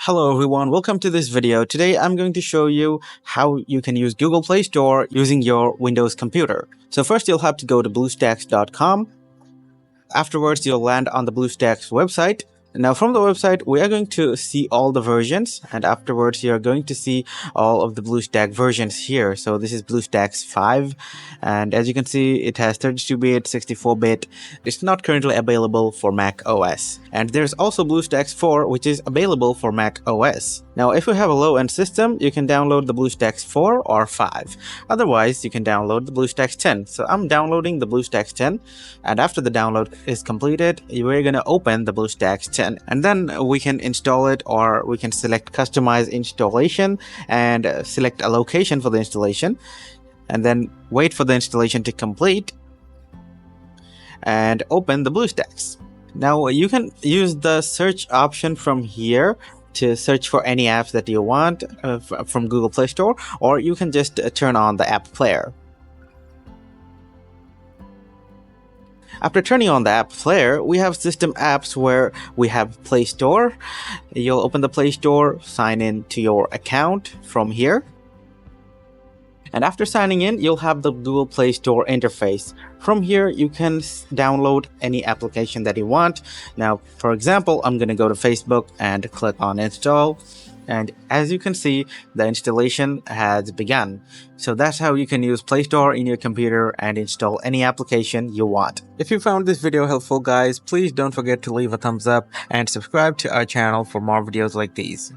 Hello everyone, welcome to this video. Today I'm going to show you how you can use Google Play Store using your Windows computer. So first you'll have to go to bluestacks.com. Afterwards you'll land on the BlueStacks website. Now from the website we are going to see all the versions, and afterwards you're going to see all of the BlueStack versions here. So this is BlueStacks 5, and as you can see it has 32-bit, 64-bit. It's not currently available for Mac OS. And there's also BlueStacks 4, which is available for Mac OS. Now if you have a low-end system, you can download the BlueStacks 4 or 5. Otherwise you can download the BlueStacks 10. So I'm downloading the BlueStacks 10, and after the download is completed, we're gonna open the BlueStacks 10. And then we can install it, or we can select customize installation and select a location for the installation, and then wait for the installation to complete and open the BlueStacks. Now you can use the search option from here to search for any apps that you want from Google Play Store, or you can just turn on the app player. After turning on the app player, we have system apps where we have Play Store. You'll open the Play Store, sign in to your account from here. And after signing in, you'll have the Google Play Store interface. From here, you can download any application that you want. Now, for example, I'm going to go to Facebook and click on install. And as you can see, the installation has begun. So that's how you can use Play Store in your computer and install any application you want. If you found this video helpful, guys, please don't forget to leave a thumbs up and subscribe to our channel for more videos like these.